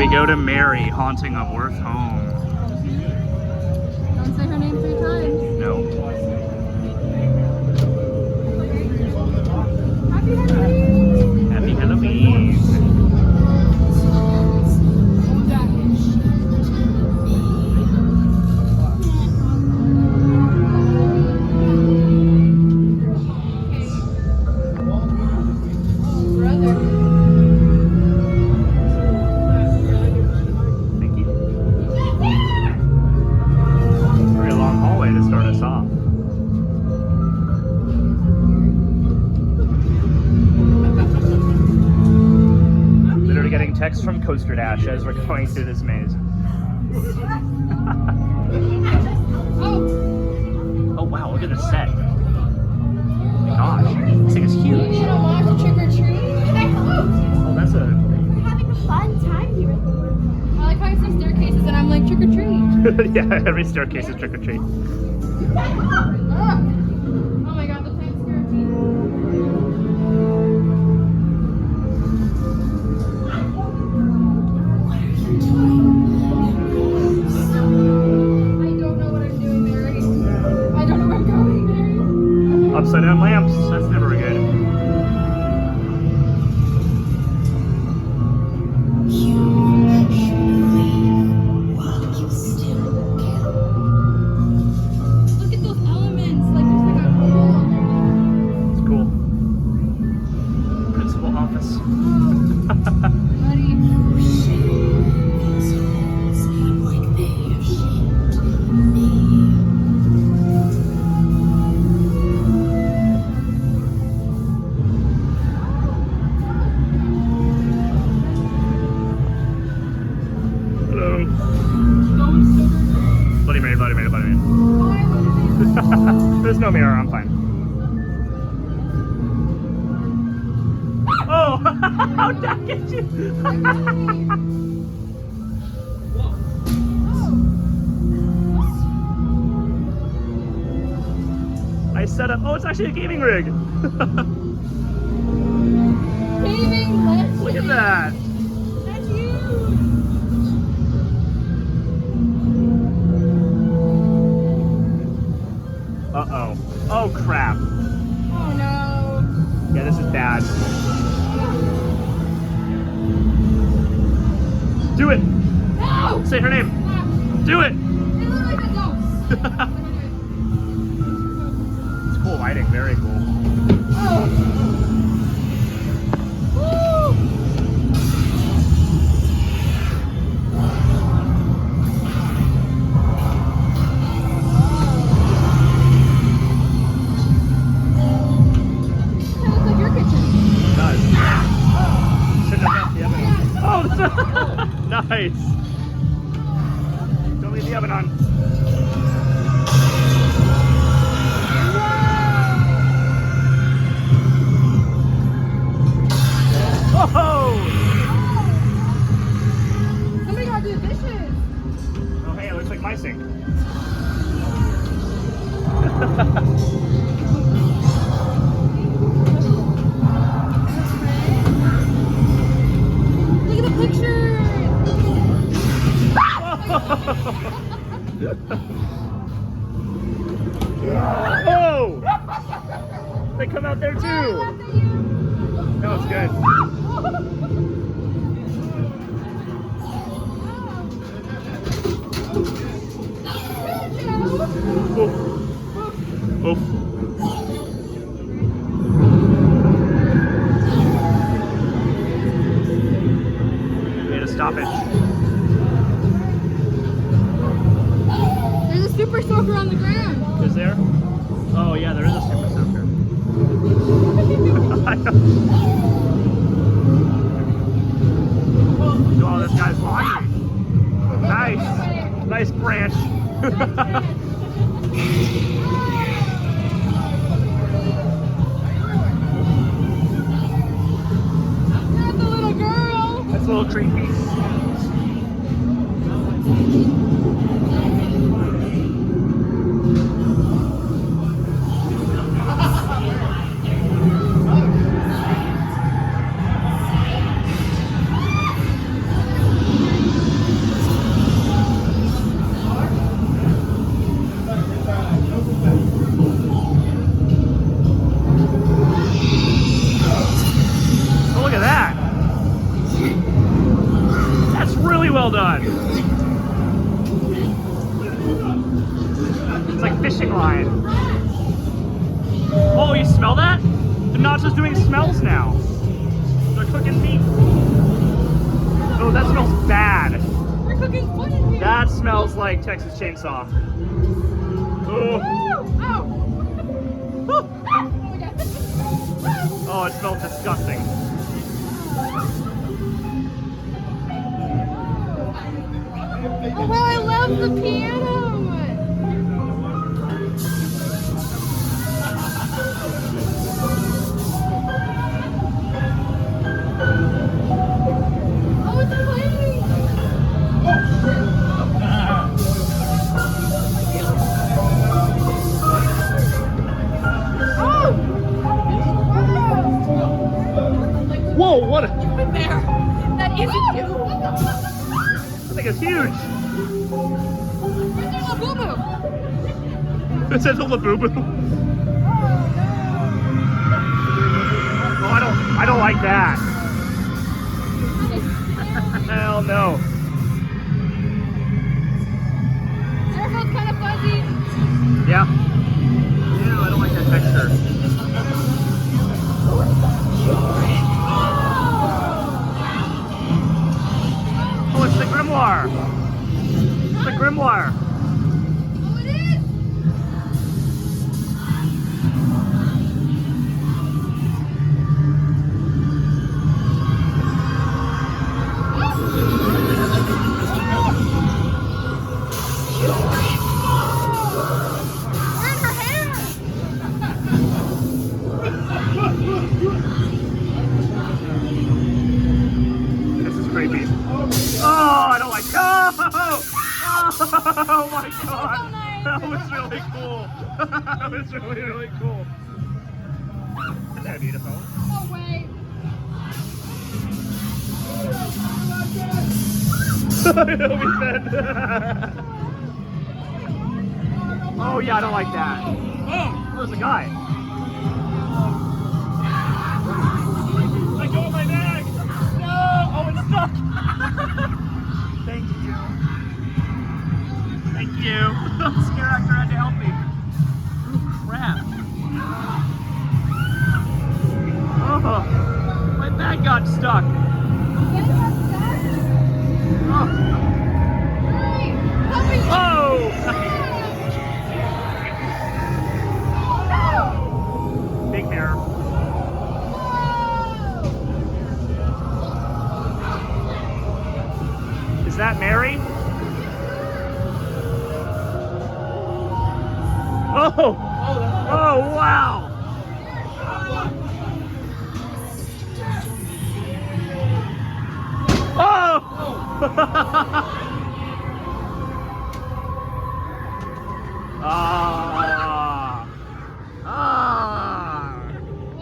we go to Mary, haunting of Worth home. Don't say her name 3 times. No. Happy Halloween! Happy Halloween. Thank you. Very long hallway to start us off. Literally getting texts from Coaster Dash as we're going through this maze. Oh wow, look at the set. Oh my gosh, this thing is huge. You don't want to trick or treat? Oh, that's a... We're having a fun time here at the work. I like how I see staircases and I'm like trick or treat. Yeah, every staircase is trick or treat. Oh my god, the plants scare me. I don't know what I'm doing, Mary. I don't know where I'm going, Mary. Upside down lamps, that's never good. Look at those elements. Like there's like a pool. It's cool. Principal office. Buddy. Hello. Bloody Mary, Bloody Mary, Bloody Mary. There's no mirror, I'm fine. Oh! How'd that get you? Nice setup. Oh, it's actually a gaming rig. Gaming legend. Look at that. That's huge. Uh-oh. Oh, crap. Oh no. Yeah, this is bad. Do it. No! Say her name. Do it. It literally said no. It's cool lighting. Very cool. Oh. Woo! That looks like your kitchen. It does. Shouldn't have left the oven on. Oh, nice. Don't leave the oven on. Oh! Somebody gotta do the dishes. Oh, hey, it looks like my sink. Look at the picture. Oh! They come out there too. No, it's good. Oh. Oh. Way to stop it. There's a super soaker on the ground. Is there? Oh yeah, there is a super soaker. Oh, this guy's laundry. Nice. Nice branch. That's a little girl. That's a little creepy. well done. It's like fishing line. Oh, you smell that? The Knotts is doing smells now. They're cooking meat. Oh, that smells bad. We're cooking food in here. That smells like Texas Chainsaw. Oh, Oh! Oh my god. oh, it smells disgusting. Oh wow, I love the piano! Oh, it's playing! Oh! Whoa, what? Wow! There! That isn't you! That thing is huge. Where's our little boo-boo? It says a boo-boo. Oh, I don't like that. Hell no. Airflow's kind of fuzzy. Yeah. Ew, I don't like that texture. Oh, it's the grimoire. It's the grimoire. Oh, it is! We're in her hair! This is creepy. Oh, I don't like. Oh my god. That was really cool. That was really, really cool. Is that a beautiful? No way. It'll be fed. Oh yeah, I don't like that. Oh, where's the guy? Let go of my bag. No. Oh, it's stuck. Thank you. Thank you. Scare actor had to help me. Oh crap. Oh, my bag got stuck. Oh. Oh! Big mirror. Is that Mary? Oh! Oh, wow! Oh!